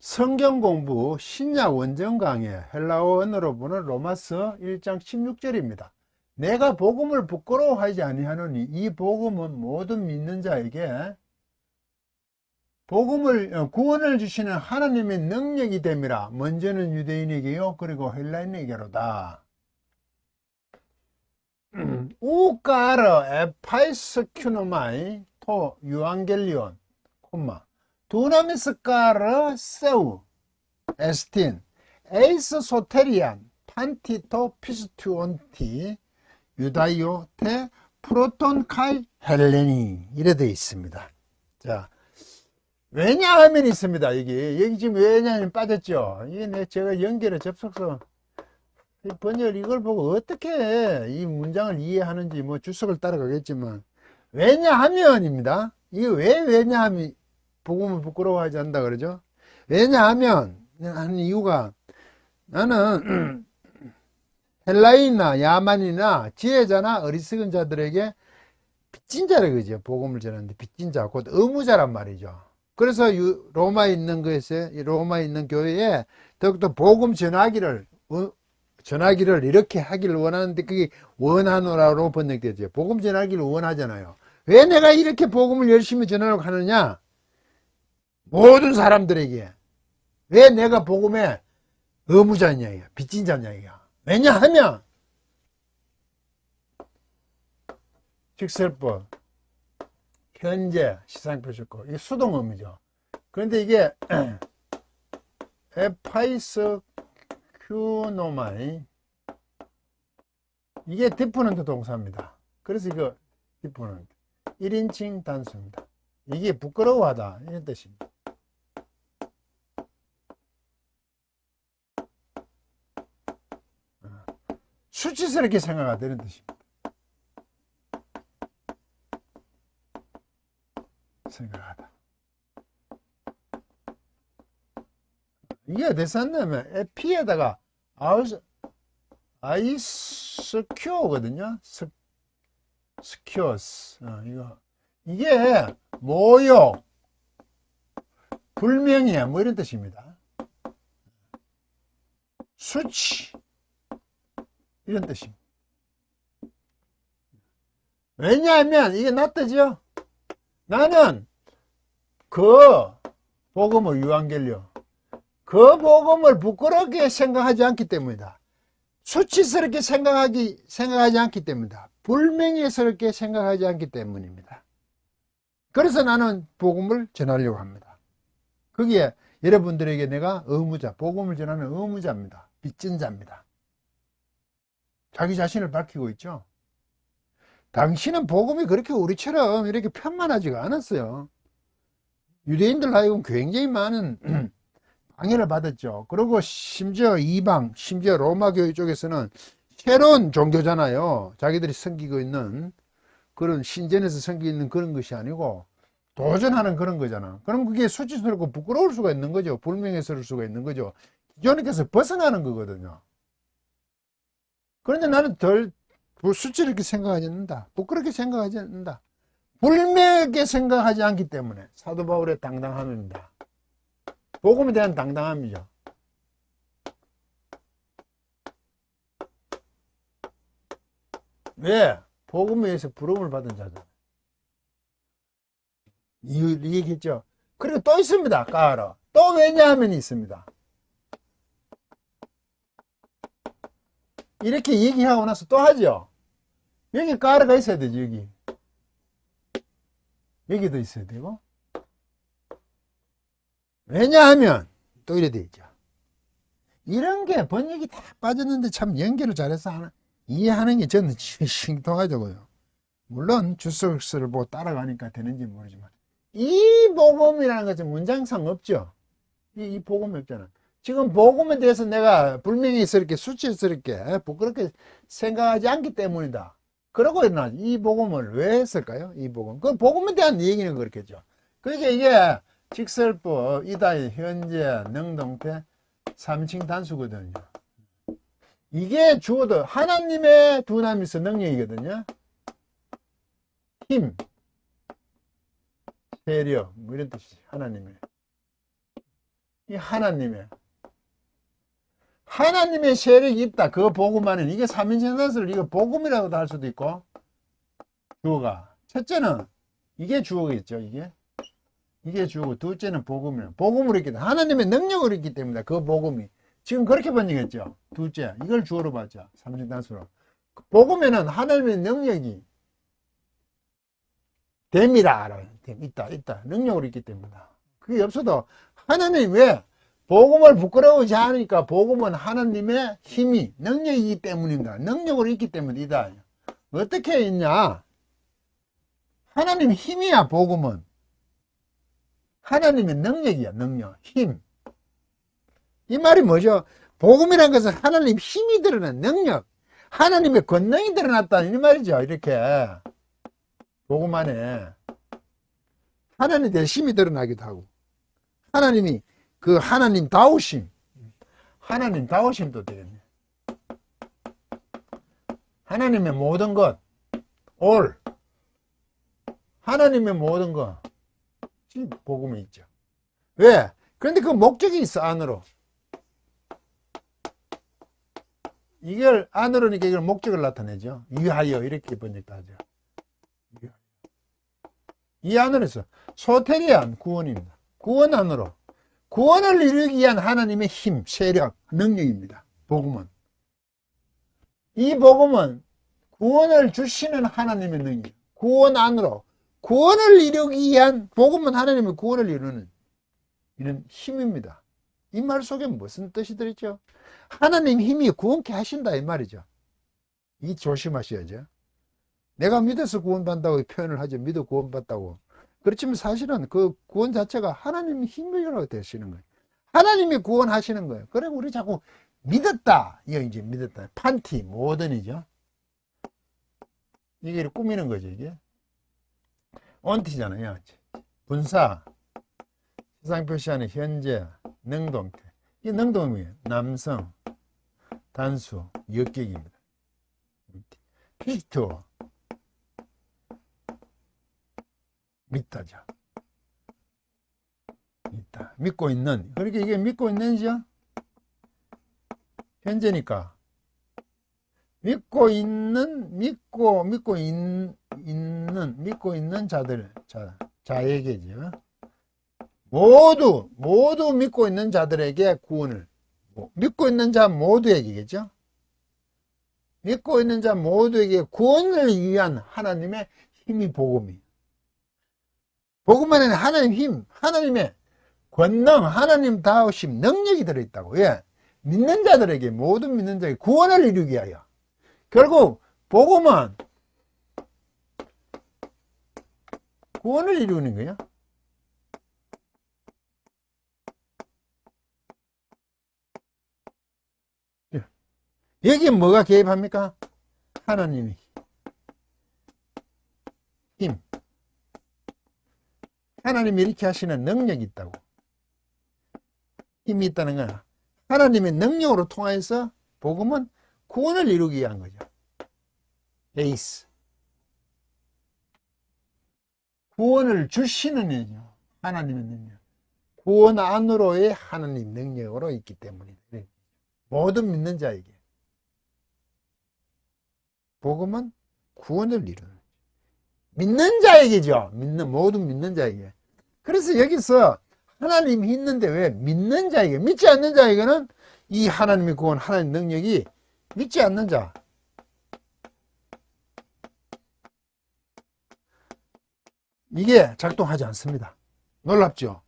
성경 공부 신약 원정 강의 헬라어 언어로 보는 로마서 1장 16절입니다. 내가 복음을 부끄러워하지 아니하노니 이 복음은 모든 믿는 자에게 구원을 주시는 하나님의 능력이 됨이라. 먼저는 유대인에게요 그리고 헬라인에게로다. 우까르 에파이스큐노마이 토 유앙겔리온 콤마 두나미스까르 세우 에스틴 에이스 소테리안 판티토 피스투온티 유다이오 테 프로톤 카이 헬레니 이래 되어 있습니다. 자, 왜냐하면 있습니다. 여기 지금 왜냐하면 빠졌죠. 이게 제가 연결의 접속서 번역 이걸 보고 어떻게 이 문장을 이해하는지 뭐 주석을 따라가겠지만 왜냐하면입니다. 이게 왜 왜냐하면 복음을 부끄러워하지 않는다 그러죠. 왜냐하면 하는 이유가 나는 헬라인이나 야만이나 지혜자나 어리석은 자들에게 빚진 자라 그죠. 복음을 전하는데 빚진 자, 곧 의무자란 말이죠. 그래서 로마에 있는 로마에 있는 교회에 더욱더 복음 전하기를 이렇게 하기를 원하는데 그게 원하노라로 번역되죠. 복음 전하기를 원하잖아요. 왜 내가 이렇게 복음을 열심히 전하려고 하느냐? 모든 사람들에게. 왜 내가 복음의 의무자냐, 빚진 자냐. 왜냐하면 직설법, 현재, 시상표시고 이게 수동음이죠. 그런데 이게 에파이스 큐노마이 이게 디퍼넌트 동사입니다. 그래서 이거 디퍼넌트 1인칭 단수입니다. 이게 부끄러워하다 이런 뜻입니다. 수치스럽게 생각하다 이런 뜻입니다. 생각하다. 이게 어디서 왔냐면 에피에다가 아이스큐어거든요. 스큐어스. 이게 모욕, 불명예 뭐 이런 뜻입니다. 수치 이런 뜻입니다. 왜냐하면 이게 낫다죠. 나는 그 복음을 유한겔리오 그 복음을 부끄럽게 생각하지 않기 때문이다. 수치스럽게 생각하지 않기 때문이다. 불명예스럽게 생각하지 않기 때문입니다. 그래서 나는 복음을 전하려고 합니다. 거기에 여러분들에게 내가 의무자, 복음을 전하는 의무자입니다. 빚진 자입니다. 자기 자신을 밝히고 있죠. 당신은 복음이 그렇게 우리처럼 이렇게 편만하지가 않았어요. 유대인들 하여금 굉장히 많은 방해를 받았죠. 그리고 심지어 이방, 심지어 로마 교회 쪽에서는 새로운 종교잖아요. 자기들이 섬기고 있는 그런 신전에서 섬기고 있는 그런 것이 아니고 도전하는 그런 거잖아. 그럼 그게 수치스럽고 부끄러울 수가 있는 거죠. 불명예스러울 수가 있는 거죠. 기존에서 벗어나는 거거든요. 그런데 나는 덜 수치스럽게 생각하지 않는다. 부끄럽게 생각하지 않는다. 불명예하게 생각하지 않기 때문에 사도 바울의 당당함입니다. 복음에 대한 당당함이죠. 왜? 복음에 의해서 부름을 받은 자잖아요. 이 얘기했죠. 그리고 또 있습니다. 까라. 또 왜냐하면 있습니다. 이렇게 얘기하고 나서 또 하죠. 여기 까라가 있어야 되죠. 여기도 있어야 되고. 왜냐하면 또 이래 되죠. 이런 게 번역이 다 빠졌는데 참 연결을 잘해서 이해하는 게 저는 신통하죠. 물론 주석서를 보고 따라가니까 되는지 모르지만 이 복음이라는 것은 문장상 없죠. 이 복음이 없잖아. 지금 복음에 대해서 내가 불명예스럽게 수치스럽게 부끄럽게 생각하지 않기 때문이다. 그러고 이 복음을 왜 했을까요? 이 복음. 그 복음에 대한 얘기는 그렇겠죠. 그러니까 이게 직설법, 이다의, 현재, 능동태, 3인칭 단수거든요. 이게 주어도 하나님의 두나미스 능력이거든요. 힘, 세력, 뭐 이런 뜻이지. 하나님의. 이 하나님의 세력이 있다. 그 복음 안에는 이게 삼위생사를 이거 복음이라고도 할 수도 있고, 주어가. 첫째는 이게 주어겠죠. 이게 주어고, 둘째는 복음이에요. 복음으로 있기 때문에 하나님의 능력으로 있기 때문에 그 복음이 지금 그렇게 번역했죠. 둘째, 이걸 주어로 봤죠. 삼위단수로. 복음에는 하나님의 능력이 됨이라 있다. 능력으로 있기 때문에. 그게 없어도 하나님 왜 복음을 부끄러워하지 않으니까 복음은 하나님의 힘이 능력이기 때문입니다. 능력으로 있기 때문이다. 어떻게 있냐? 하나님 힘이야. 복음은 하나님의 능력이야. 능력, 힘. 이 말이 뭐죠? 복음이라는 것은 하나님 힘이 드러난 능력, 하나님의 권능이 드러났다 이 말이죠. 이렇게 복음 안에 하나님에 대한 힘이 드러나기도 하고, 하나님이 그 하나님다우심도 되겠네. 하나님의 모든 것, 하나님의 모든 것 복음에 있죠. 왜? 그런데 그 목적이 있어. 안으로 이걸 안으로니까 이걸 목적을 나타내죠. 위하여 이렇게 번역하죠. 이 안으로 있어. 소테리안 구원입니다. 구원 안으로 구원을 이루기 위한 하나님의 힘, 세력, 능력입니다. 복음은 이 복음은 구원을 주시는 하나님의 능력, 구원 안으로 구원을 이루기 위한 복음은 하나님의 구원을 이루는 이런 힘입니다. 이 말 속에 무슨 뜻이 들었죠? 하나님 힘이 구원케 하신다 이 말이죠. 이 조심하셔야죠. 내가 믿어서 구원받는다고 표현을 하죠. 믿어 구원받다고. 그렇지만 사실은 그 구원 자체가 하나님의 힘으로 되시는 거예요. 하나님이 구원하시는 거예요. 그리고 우리 자꾸 믿었다. 이거 이제 믿었다. 판티, 모던이죠. 이게 꾸미는 거죠, 이게. 온티잖아요. 분사, 세상 표시하는 현재, 능동태. 이 능동이에요. 남성, 단수, 역격입니다. 피스토, 믿다죠. 믿다. 믿고 있는. 그렇게 이게 믿고 있는지요? 현재니까. 믿고 있는 자들, 자에게죠. 모두 믿고 있는 자들에게 구원을. 믿고 있는 자 모두에게겠죠. 믿고 있는 자 모두에게 구원을 위한 하나님의 힘이 복음이. 복음 안에는 하나님 힘, 하나님의 권능, 하나님 다우심, 능력이 들어있다고. 왜? 믿는 자들에게, 모든 믿는 자에게 구원을 이루기 위하여. 결국 복음은 구원을 이루는 거예요. 여기에 뭐가 개입합니까? 하나님이 힘. 하나님이 이렇게 하시는 능력이 있다고. 힘이 있다는 건 하나님의 능력으로 통하여서 복음은 구원을 이루기 위한 거죠. 에이스. 구원을 주시는 일이죠. 하나님의 능력. 구원 안으로의 하나님 능력으로 있기 때문이다. 모든 믿는 자에게. 복음은 구원을 이루는 거죠. 믿는 자에게죠. 모든 믿는 자에게. 그래서 여기서 하나님이 있는데 왜 믿는 자에게, 믿지 않는 자에게는 이 하나님의 구원, 하나님의 능력이 믿지 않는 자. 이게 작동하지 않습니다. 놀랍죠?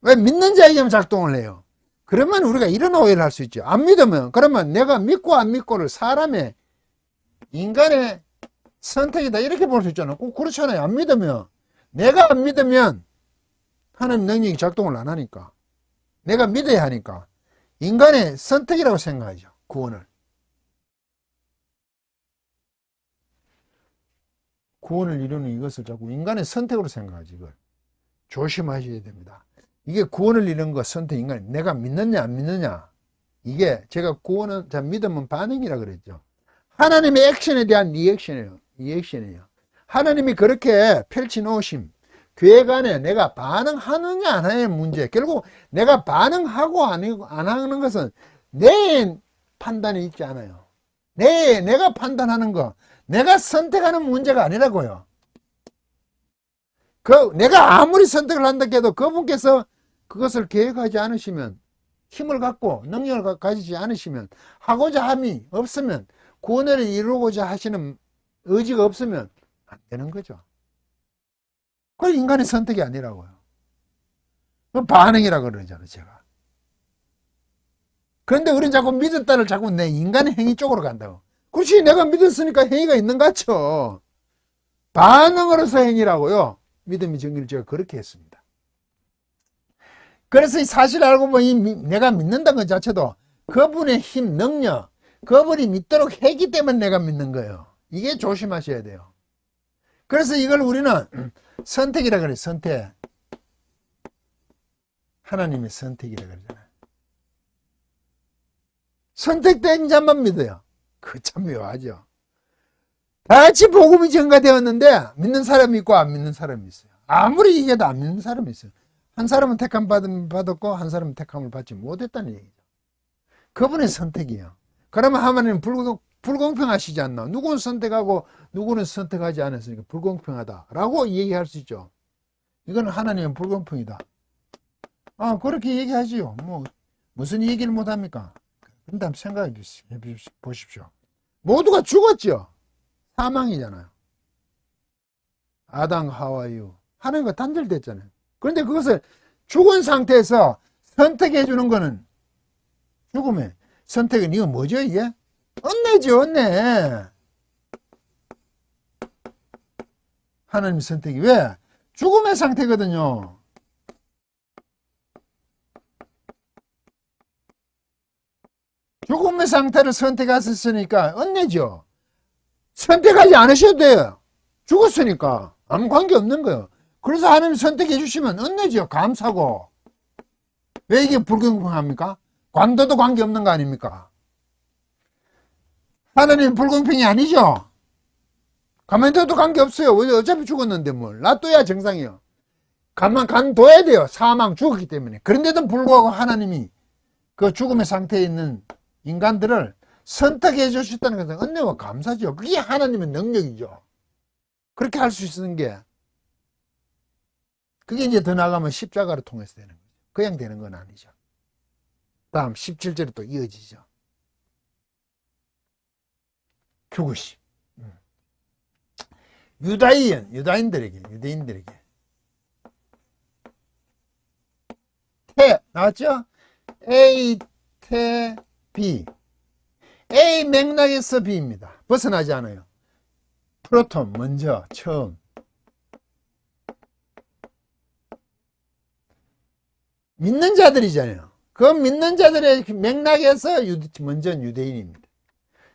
왜 믿는 자에게만 작동을 해요? 그러면 우리가 이런 오해를 할 수 있죠. 안 믿으면, 그러면 내가 믿고 안 믿고를 사람의, 인간의 선택이다. 이렇게 볼 수 있잖아요. 꼭 그렇잖아요. 안 믿으면. 내가 안 믿으면 하나님 능력이 작동을 안 하니까. 내가 믿어야 하니까. 인간의 선택이라고 생각하죠. 구원을. 구원을 이루는 이것을 자꾸 인간의 선택으로 생각하지. 이걸 조심하셔야 됩니다. 이게 구원을 이루는 거 선택 인간. 내가 믿느냐 안 믿느냐. 이게 제가 구원은 믿으면 반응이라 그랬죠. 하나님의 액션에 대한 리액션이에요. 하나님이 그렇게 펼쳐 놓으심. 교회 간에 내가 반응하느냐 안 하느냐의 문제. 결국 내가 반응하고 안 하는 것은 내 판단이 있지 않아요. 내가 판단하는 거, 내가 선택하는 문제가 아니라고요. 내가 아무리 선택을 한다 해도 그분께서 그것을 계획하지 않으시면, 힘을 갖고 능력을 가지지 않으시면, 하고자 함이 없으면, 구원을 이루고자 하시는 의지가 없으면 안 되는 거죠. 그건 인간의 선택이 아니라고요. 그건 반응이라고 그러잖아요, 제가. 그런데 우리는 자꾸 믿었다를 자꾸 내 인간의 행위 쪽으로 간다고. 그렇지, 내가 믿었으니까 행위가 있는 것 같죠. 반응으로서 행위라고요. 믿음이 정리를 제가 그렇게 했습니다. 그래서 이 사실 알고 보니 내가 믿는다는 것 자체도 그분의 힘, 능력, 그분이 믿도록 했기 때문에 내가 믿는 거예요. 이게 조심하셔야 돼요. 그래서 이걸 우리는 선택이라 그래요. 선택. 하나님의 선택이라 그러잖아요. 선택된 자만 믿어요. 그거 참 묘하죠. 다 같이 복음이 전가되었는데 믿는 사람이 있고 안 믿는 사람이 있어요. 아무리 얘기해도 안 믿는 사람이 있어요. 한 사람은 택함 받았고 한 사람은 택함을 받지 못했다는 얘기죠. 그분의 선택이에요. 그러면 하나님은 불공평하시지 않나? 누구는 선택하고 누구는 선택하지 않았으니까 불공평하다라고 얘기할 수 있죠. 이건 하나님은 불공평이다. 그렇게 얘기하지요. 무슨 얘기를 못합니까? 그런데 한번 생각해 보십시오. 모두가 죽었죠. 사망이잖아요. 아담, 하와유. 하나님과 단절됐잖아요. 그런데 그것을 죽은 상태에서 선택해 주는 거는 죽음의 선택은 이거 뭐죠, 이게? 은혜죠, 은혜. 하나님 선택이 왜? 죽음의 상태거든요. 죽음의 상태를 선택하셨으니까 은혜죠. 선택하지 않으셔도 돼요. 죽었으니까 아무 관계 없는 거예요. 그래서 하나님 선택해 주시면 은혜죠. 감사고. 왜 이게 불공평합니까? 관도도 관계 없는 거 아닙니까? 하나님 불공평이 아니죠. 가만히 둬도 관계 없어요. 어차피 죽었는데 뭘. 놔둬야 정상이에요. 간둬야 돼요. 사망 죽었기 때문에. 그런데도 불구하고 하나님이 그 죽음의 상태에 있는 인간들을 선택해 주셨다는 것은 은혜와 감사죠. 그게 하나님의 능력이죠. 그렇게 할 수 있는 게, 그게 이제 더 나가면 십자가를 통해서 되는 거죠. 그냥 되는 건 아니죠. 다음 17절에 또 이어지죠. 죽으심. 유대인들에게 태 나왔죠? A, 태, B. A 맥락에서 B입니다. 벗어나지 않아요. 프로톤 먼저 처음. 믿는 자들이잖아요. 그 믿는 자들의 맥락에서 먼저 유대인입니다.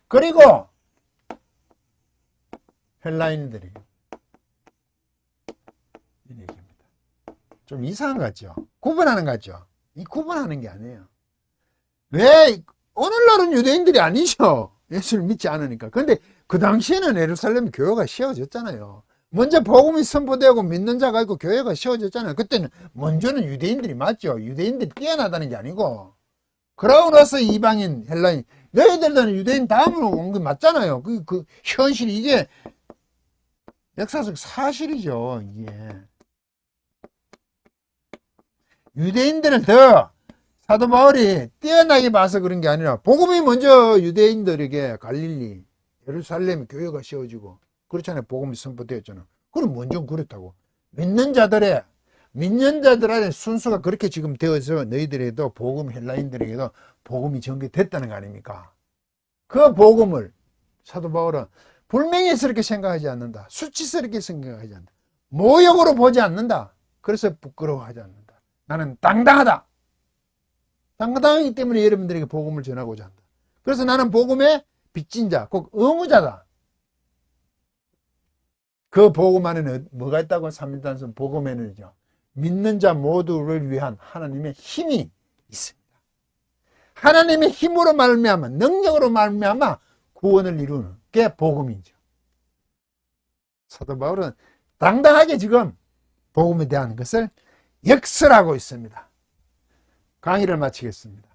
그리고 헬라인들이 이 얘기입니다. 좀 이상한 것 같죠? 구분하는 것 같죠? 이 구분하는 게 아니에요. 왜? 오늘날은 유대인들이 아니죠. 예수를 믿지 않으니까. 근데 그 당시에는 예루살렘 교회가 세워졌잖아요. 먼저 복음이 선포되고 믿는 자가 있고 교회가 세워졌잖아요. 그때는 먼저는 유대인들이 맞죠. 유대인들이 뛰어나다는 게 아니고. 그러고 나서 이방인, 헬라인, 너희들은 유대인 다음으로 온 게 맞잖아요. 그 현실이 이게 역사적 사실이죠. 이게. 유대인들은 더 사도 바울이 뛰어나게 봐서 그런 게 아니라 복음이 먼저 유대인들에게 갈릴리, 예루살렘 교회가 세워지고 그렇잖아요. 복음이 선포되었잖아요. 그럼 먼저 그렇다고. 믿는 자들 안에 순서가 그렇게 지금 되어서 너희들에게도 복음, 헬라인들에게도 복음이 전개됐다는 거 아닙니까? 그 복음을 사도 바울은 불명예스럽게 생각하지 않는다. 수치스럽게 생각하지 않는다. 모욕으로 보지 않는다. 그래서 부끄러워하지 않는다. 나는 당당하다. 당당하기 때문에 여러분들에게 복음을 전하고자 한다. 그래서 나는 복음의 빚진 자, 꼭 의무자다. 그 복음 안에는 뭐가 있다고? 삼일단선 복음에는요, 믿는 자 모두를 위한 하나님의 힘이 있습니다. 하나님의 힘으로 말미암아, 능력으로 말미암아 구원을 이루는 게 복음이죠. 사도 바울은 당당하게 지금 복음에 대한 것을 역설하고 있습니다. 강의를 마치겠습니다.